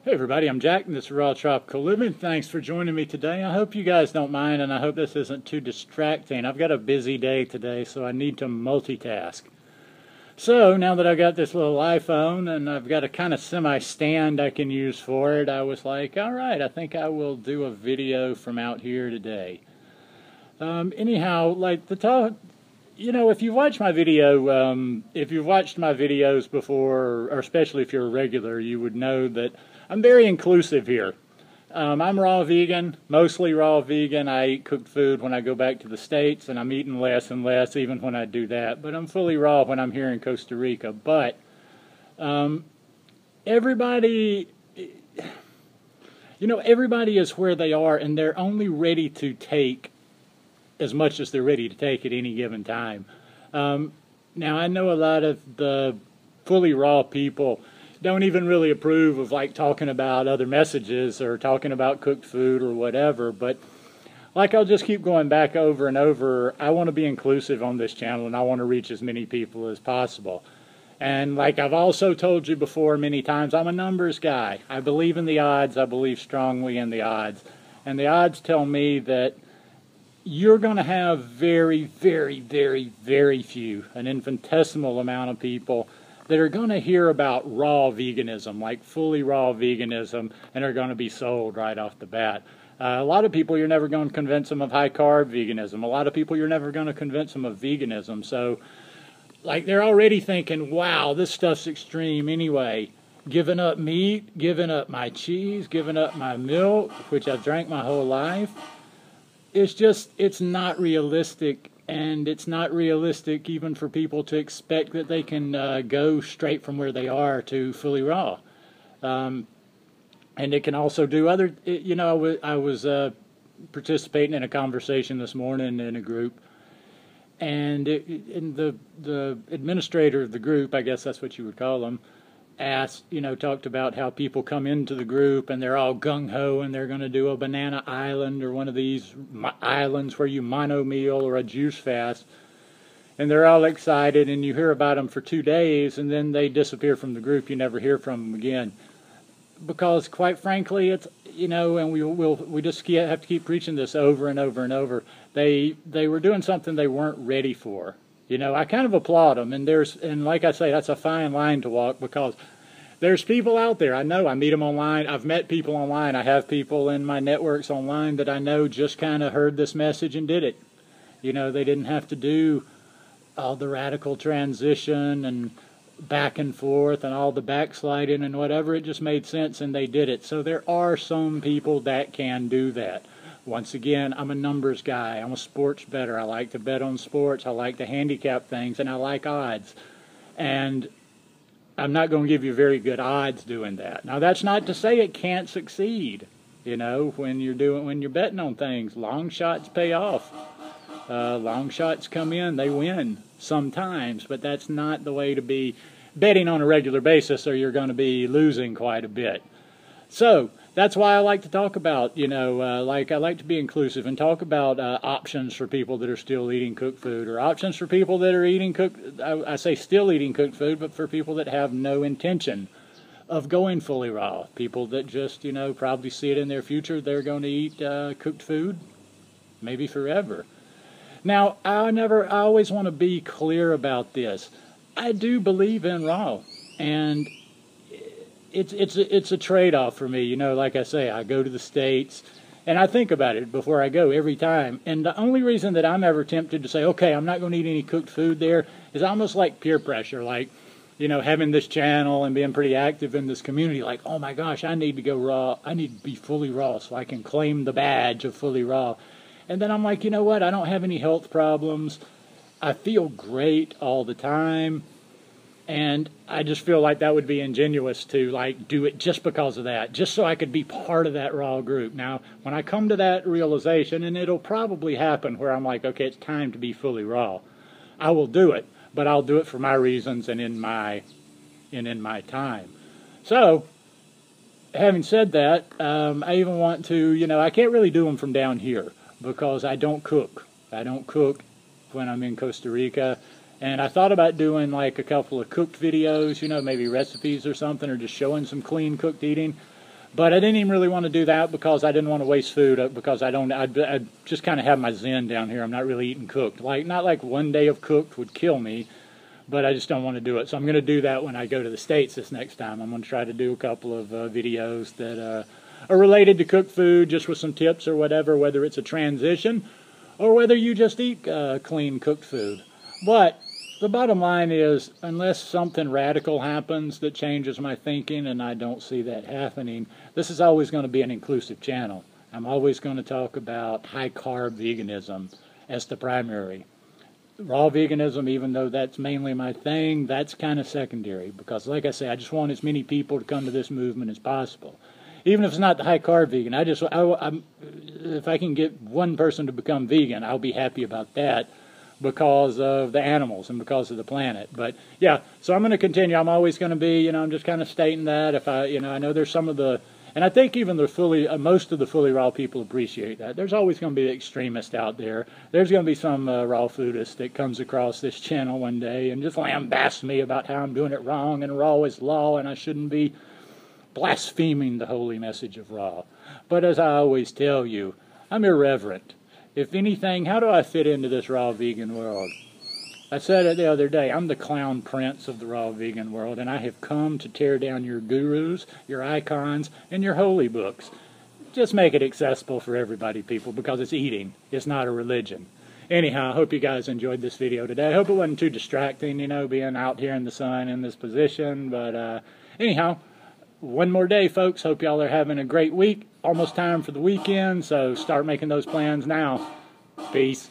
Hey everybody, I'm Jack and this is Raw Tropical Living. Thanks for joining me today. I hope you guys don't mind and I hope this isn't too distracting. I've got a busy day today, so I need to multitask. So now that I've got this little iPhone and I've got a kind of semi-stand I can use for it, I was like, alright, I think I will do a video from out here today. Anyhow, like the talk, if you've watched my video, if you've watched my videos before, or especially if you're a regular, you would know that I'm very inclusive here. I'm raw vegan, mostly raw vegan. I eat cooked food when I go back to the States, and I'm eating less and less even when I do that. But I'm fully raw when I'm here in Costa Rica. But everybody, everybody is where they are, and they're only ready to take as much as they're ready to take at any given time. Now, I know a lot of the fully raw people don't even really approve of like talking about other messages or talking about cooked food or whatever, but like I'll just keep going back over and over, I want to be inclusive on this channel and I want to reach as many people as possible. And like I've also told you before many times, I'm a numbers guy. I believe in the odds, I believe strongly in the odds. And the odds tell me that you're going to have very, very, very, very few, an infinitesimal amount of people that are going to hear about raw veganism, like fully raw veganism, and are going to be sold right off the bat. A lot of people, you're never going to convince them of high-carb veganism. A lot of people, you're never going to convince them of veganism. So, like, they're already thinking, wow, this stuff's extreme anyway. Giving up meat, giving up my cheese, giving up my milk, which I've drank my whole life. It's not realistic. And it's not realistic even for people to expect that they can go straight from where they are to fully raw. And it can also do other, I was participating in a conversation this morning in a group. And the administrator of the group, I guess that's what you would call them, talked about how people come into the group and they're all gung-ho and they're going to do a banana island or one of these islands where you mono meal or a juice fast. And they're all excited and you hear about them for 2 days and then they disappear from the group. You never hear from them again. Because quite frankly, it's, and we just have to keep preaching this over and over and over. They were doing something they weren't ready for. I kind of applaud them, and like I say, that's a fine line to walk because there's people out there. I know, I meet them online. I've met people online. I have people in my networks online that I know just kind of heard this message and did it. They didn't have to do all the radical transition and back and forth and all the backsliding and whatever. It just made sense and they did it. So there are some people that can do that. Once again, I'm a numbers guy. I'm a sports bettor. I like to bet on sports. I like to handicap things, and I like odds. And I'm not going to give you very good odds doing that. Now, that's not to say it can't succeed. When you're betting on things, long shots pay off. Long shots come in, they win sometimes, but that's not the way to be betting on a regular basis, or you're going to be losing quite a bit. So that's why I like to talk about, I like to be inclusive and talk about options for people that are still eating cooked food, or options for people that are eating I say still eating cooked food, but for people that have no intention of going fully raw. People that just, probably see it in their future, they're going to eat cooked food, maybe forever. Now, I always want to be clear about this. I do believe in raw, and it's a trade-off for me. Like I say, I go to the States and I think about it before I go every time. And the only reason that I'm ever tempted to say, okay, I'm not going to eat any cooked food there is almost like peer pressure. Like, having this channel and being pretty active in this community, like, oh my gosh, I need to go raw. I need to be fully raw so I can claim the badge of fully raw. And then I'm like, you know what? I don't have any health problems. I feel great all the time. And I just feel like that would be ingenuous to like do it just because of that, just so I could be part of that raw group. Now, when I come to that realization, and it'll probably happen where I'm like, okay, it's time to be fully raw, I will do it, but I'll do it for my reasons and in my time. So, having said that, I even want to, I can't really do them from down here because I don't cook. I don't cook when I'm in Costa Rica. And I thought about doing like a couple of cooked videos, maybe recipes or something, or just showing some clean cooked eating. But I didn't even really want to do that because I didn't want to waste food, because I just kind of have my zen down here. I'm not really eating cooked. Not like one day of cooked would kill me, but I just don't want to do it. So I'm going to do that when I go to the States this next time. I'm going to try to do a couple of videos that are related to cooked food, just with some tips or whatever, whether it's a transition or whether you just eat clean cooked food. But the bottom line is, unless something radical happens that changes my thinking, and I don't see that happening, this is always going to be an inclusive channel. I'm always going to talk about high-carb veganism as the primary. Raw veganism, even though that's mainly my thing, that's kind of secondary, because like I say, I just want as many people to come to this movement as possible. Even if it's not the high-carb vegan, if I can get one person to become vegan, I'll be happy about that, because of the animals and because of the planet. But yeah, so I'm going to continue. I'm always going to be, I'm just kind of stating that. If I know there's some of the, and I think even the most of the fully raw people appreciate that. There's always going to be extremists out there. There's going to be some raw foodist that comes across this channel one day and just lambasts me about how I'm doing it wrong, and raw is law, and I shouldn't be blaspheming the holy message of raw. But as I always tell you, I'm irreverent. If anything, how do I fit into this raw vegan world? I said it the other day, I'm the clown prince of the raw vegan world, and I have come to tear down your gurus, your icons, and your holy books. Just make it accessible for everybody, people, because it's eating. It's not a religion. Anyhow, I hope you guys enjoyed this video today. I hope it wasn't too distracting, being out here in the sun in this position. But anyhow, one more day, folks. Hope y'all are having a great week. Almost time for the weekend, so start making those plans now. Peace.